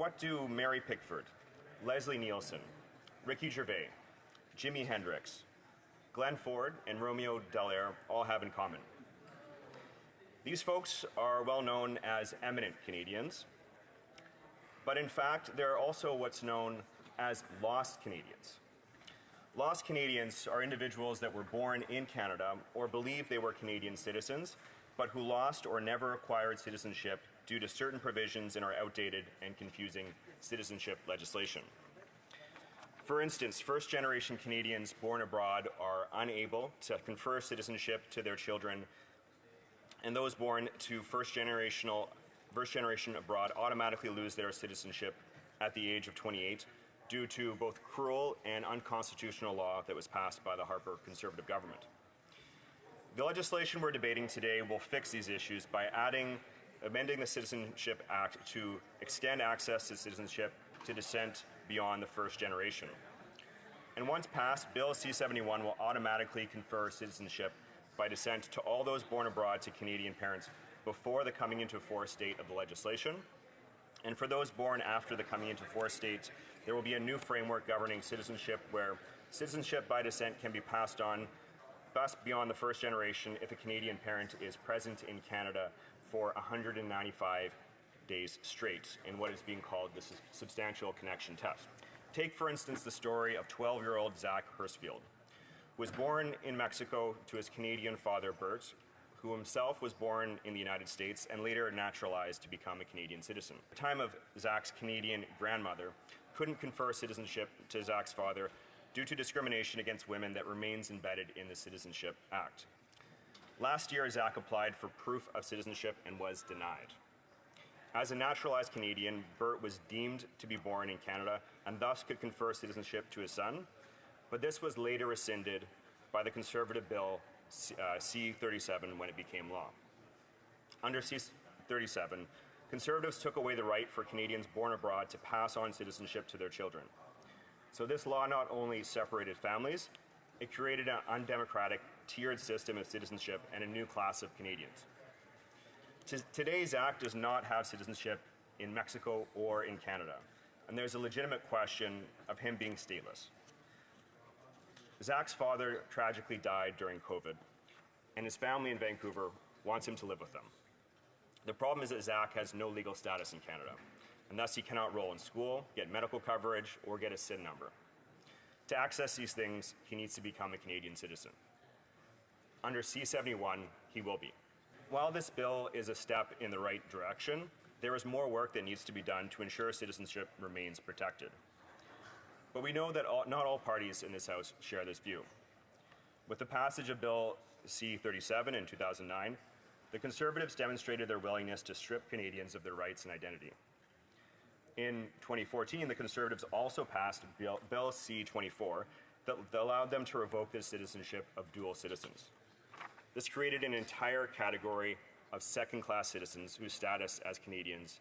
What do Mary Pickford, Leslie Nielsen, Ricky Gervais, Jimi Hendrix, Glenn Ford, and Romeo Dallaire all have in common? These folks are well known as eminent Canadians, but in fact, they're also what's known as lost Canadians. Lost Canadians are individuals that were born in Canada or believe they were Canadian citizens, but who lost or never acquired citizenship due to certain provisions in our outdated and confusing citizenship legislation. For instance, first-generation Canadians born abroad are unable to confer citizenship to their children, and those born to first generation abroad automatically lose their citizenship at the age of 28 due to both cruel and unconstitutional law that was passed by the Harper Conservative government. The legislation we're debating today will fix these issues by amending the Citizenship Act to extend access to citizenship to descent beyond the first generation. And once passed, Bill C-71 will automatically confer citizenship by descent to all those born abroad to Canadian parents before the coming into force date of the legislation. And for those born after the coming into force date, there will be a new framework governing citizenship where citizenship by descent can be passed on beyond the first generation if a Canadian parent is present in Canada for 195 days straight in what is being called the substantial connection test. Take, for instance, the story of 12-year-old Zach Hirschfield, who was born in Mexico to his Canadian father, Bert, who himself was born in the United States and later naturalized to become a Canadian citizen. At the time of Zach's Canadian grandmother couldn't confer citizenship to Zach's father due to discrimination against women that remains embedded in the Citizenship Act. Last year, Zach applied for proof of citizenship and was denied. As a naturalized Canadian, Bert was deemed to be born in Canada and thus could confer citizenship to his son, but this was later rescinded by the Conservative Bill C-37 when it became law. Under C-37, Conservatives took away the right for Canadians born abroad to pass on citizenship to their children. So this law not only separated families, it created an undemocratic, tiered system of citizenship and a new class of Canadians. Today, Zach does not have citizenship in Mexico or in Canada, and there's a legitimate question of him being stateless. Zach's father tragically died during COVID, and his family in Vancouver wants him to live with them. The problem is that Zach has no legal status in Canada, and thus he cannot enroll in school, get medical coverage, or get a SIN number. To access these things, he needs to become a Canadian citizen. Under C-71, he will be. While this bill is a step in the right direction, there is more work that needs to be done to ensure citizenship remains protected. But we know that not all parties in this House share this view. With the passage of Bill C-37 in 2009, the Conservatives demonstrated their willingness to strip Canadians of their rights and identity. In 2014, the Conservatives also passed Bill C-24 that allowed them to revoke the citizenship of dual citizens. This created an entire category of second-class citizens whose status as Canadians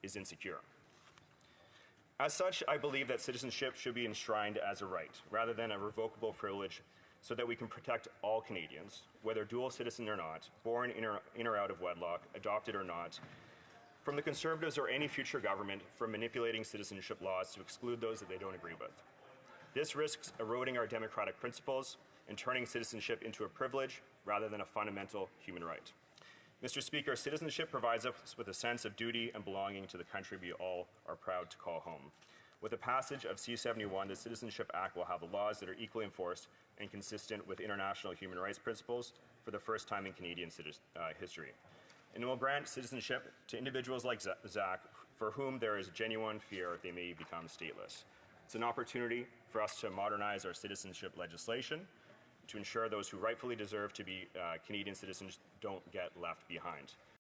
is insecure. As such, I believe that citizenship should be enshrined as a right, rather than a revocable privilege, so that we can protect all Canadians, whether dual citizen or not, born in or out of wedlock, adopted or not, from the Conservatives or any future government from manipulating citizenship laws to exclude those that they don't agree with. This risks eroding our democratic principles and turning citizenship into a privilege rather than a fundamental human right. Mr. Speaker, citizenship provides us with a sense of duty and belonging to the country we all are proud to call home. With the passage of C-71, the Citizenship Act will have laws that are equally enforced and consistent with international human rights principles for the first time in Canadian history. And it will grant citizenship to individuals like Zach, for whom there is genuine fear they may become stateless. It's an opportunity for us to modernize our citizenship legislation to ensure those who rightfully deserve to be Canadian citizens don't get left behind.